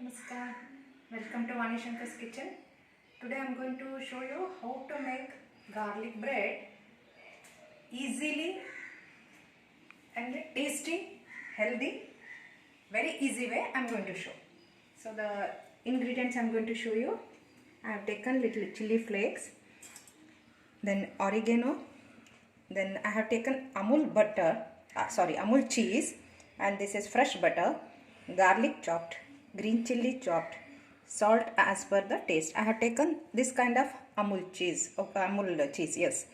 Namaskar. Welcome to Vani Shankar's kitchen. Today I am going to show you how to make garlic bread easily and tasty, healthy, very easy way I am going to show. So the ingredients I am going to show you. I have taken little chili flakes, then oregano, then I have taken Amul butter, Amul cheese, and this is fresh butter, garlic chopped, green chili chopped, salt as per the taste. I have taken this kind of Amul cheese, yes.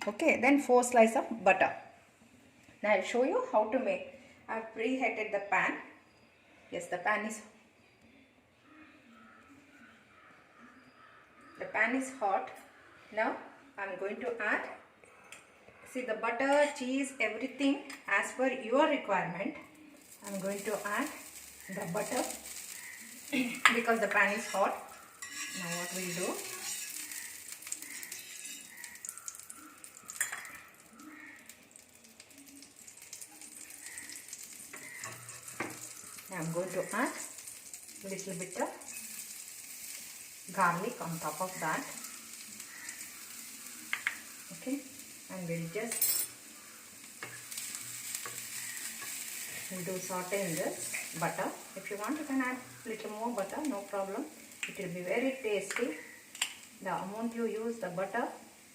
Okay, then 4 slices of butter. Now I will show you how to make. I have preheated the pan. Yes, the pan is hot. Now I am going to add, see, the butter, cheese, everything as per your requirement. I am going to add the butter because the pan is hot. Now what we'll do, I am going to add a little bit of garlic on top of that. Okay, and we'll just do saute in this butter. If you want, you can add a little more butter, no problem. It will be very tasty. The amount you use the butter,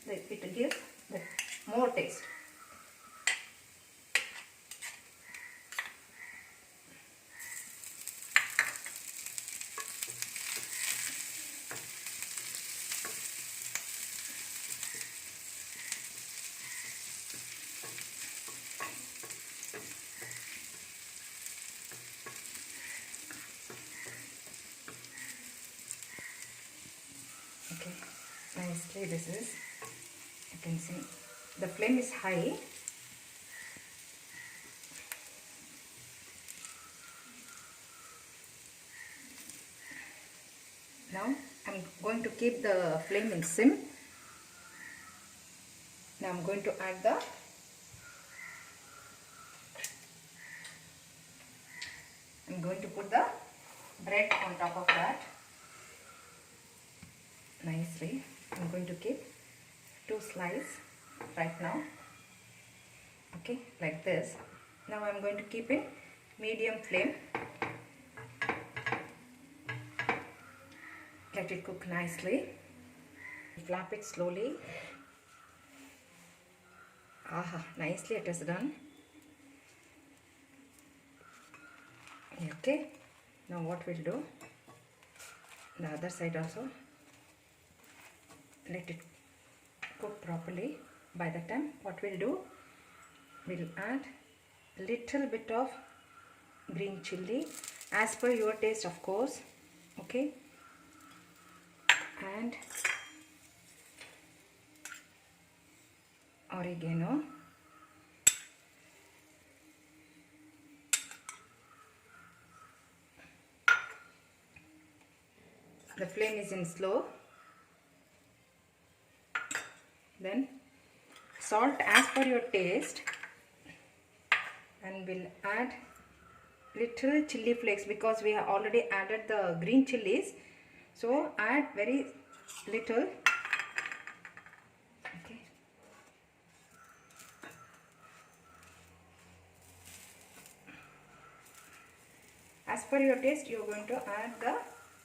it gives the more taste. Okay, nicely this is, you can see the flame is high. Now I'm going to keep the flame in sim. Now I'm going to add I'm going to put the bread on top of that. Nicely. I'm going to keep 2 slices right now. Okay, like this. Now I'm going to keep in medium flame. Let it cook nicely. Flap it slowly. Aha, nicely it is done. Okay, now what we'll do, the other side also, let it cook properly. By the time, what we'll do, we'll add little bit of green chili as per your taste, of course. Okay, and oregano, the flame is in slow. Then salt as per your taste, and we'll add little chili flakes because we have already added the green chilies, so add very little. Okay, as per your taste you are going to add the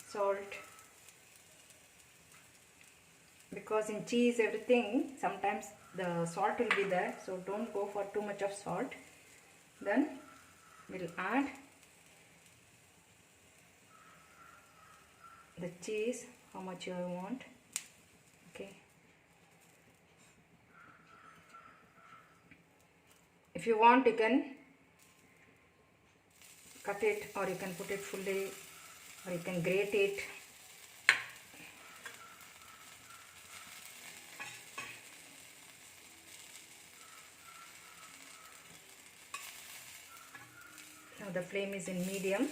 salt, because in cheese everything sometimes the salt will be there, so don't go for too much of salt. Then we'll add the cheese, how much you want. Okay, if you want you can cut it, or you can put it fully, or you can grate it. Now the flame is in medium.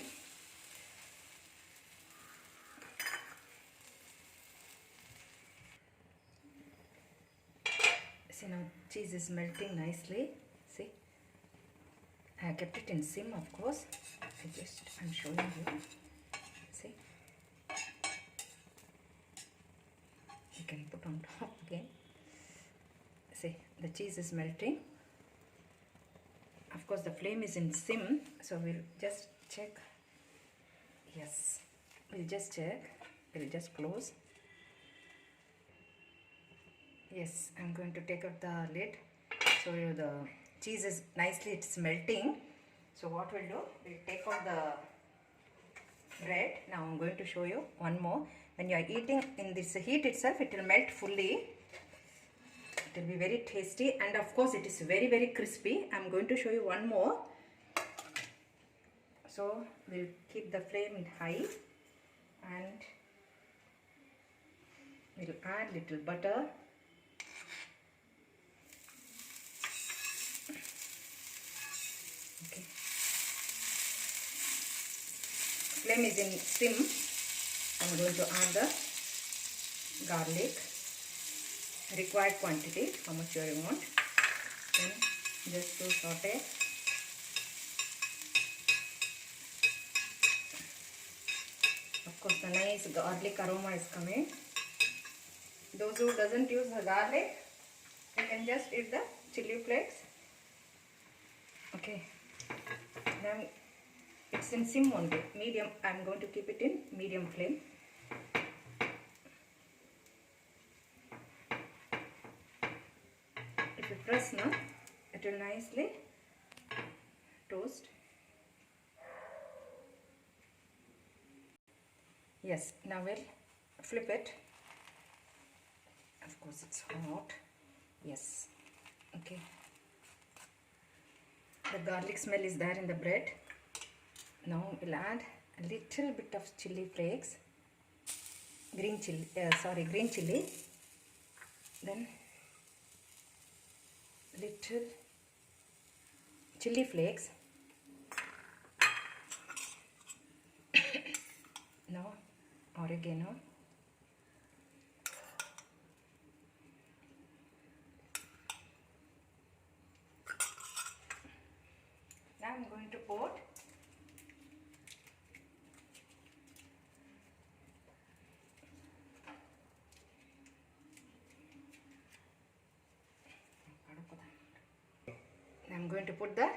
See, now cheese is melting nicely. See, I kept it in sim, of course. I'm showing you. See, the cheese is melting. Of course the flame is in sim, so we'll just check. Yes, we'll just check. We'll just close. Yes, I'm going to take out the lid. So the cheese is nicely, it's melting. So what we'll do, we'll take out the bread. Now I'm going to show you one more. When you are eating in this heat itself, it will melt fully. It will be very tasty, and of course it is very, very crispy. I'm going to show you one more. So we'll keep the flame in high and we'll add little butter. Okay. Flame is in sim. I'm going to add the garlic. Required quantity, how much you want. Then just to saute. Of course the nice garlic aroma is coming. Those who doesn't use the garlic, you can just eat the chili flakes. Okay. Then it's in sim only, medium. I'm going to keep it in medium flame. If you press now, it will nicely toast. Yes, now we'll flip it. Of course it's hot. Yes. Okay. The garlic smell is there in the bread. Now we'll add a little bit of chili flakes. Green chili. Then little chili flakes. Now oregano. Now I'm going to pour I'm going to put the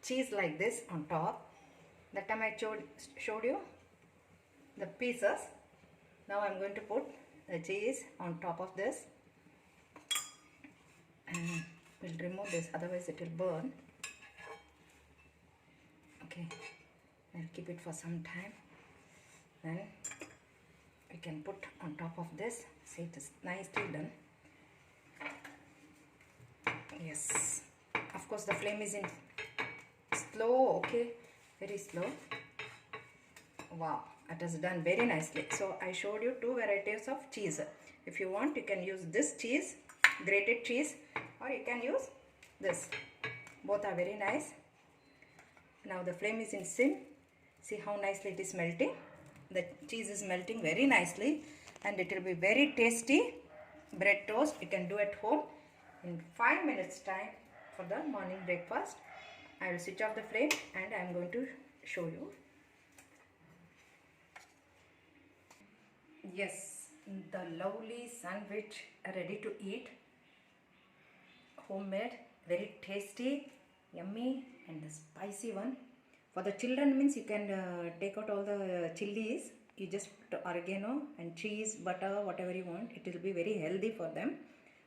cheese like this on top. That time I showed you the pieces. Now I'm going to put the cheese on top of this, and we'll remove this, otherwise it will burn. Okay, I'll keep it for some time. Then we can put on top of this. See, it is nicely done. Yes, of course the flame is in slow. Okay, very slow. Wow, it is done very nicely. So I showed you two varieties of cheese. If you want, you can use this cheese, grated cheese, or you can use this. Both are very nice. Now the flame is in sim. See how nicely it is melting. The cheese is melting very nicely, and it will be very tasty bread toast. You can do at home in 5 minutes time for the morning breakfast. I will switch off the flame and I am going to show you. Yes, the lovely sandwich ready to eat. Homemade, very tasty, yummy, and the spicy one. For the children means you can take out all the chilies. You just put oregano and cheese, butter, whatever you want. It will be very healthy for them.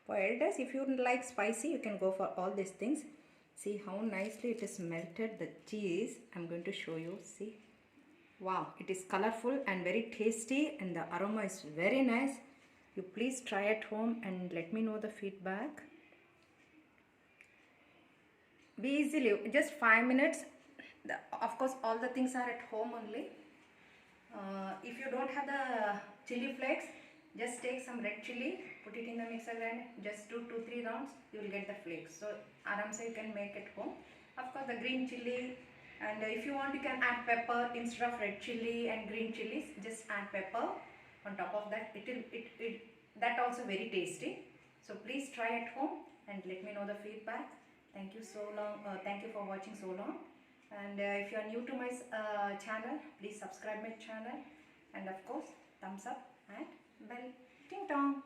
For elders, if you like spicy, you can go for all these things. See how nicely it is melted, the cheese. I'm going to show you. See. Wow, it is colorful and very tasty, and the aroma is very nice. You please try at home and let me know the feedback. Be easily, just 5 minutes. Of course, all the things are at home only. If you don't have the chili flakes, just take some red chili, put it in the mixer grinder, just do 2-3 rounds, you will get the flakes. So aramse you can make at home. Of course, the green chili, and if you want, you can add pepper instead of red chili and green chilies. Just add pepper on top of that. That also very tasty. So please try at home and let me know the feedback. Thank you so long. Thank you for watching so long. And if you are new to my channel, please subscribe my channel, and of course thumbs up and bell. Ting tong.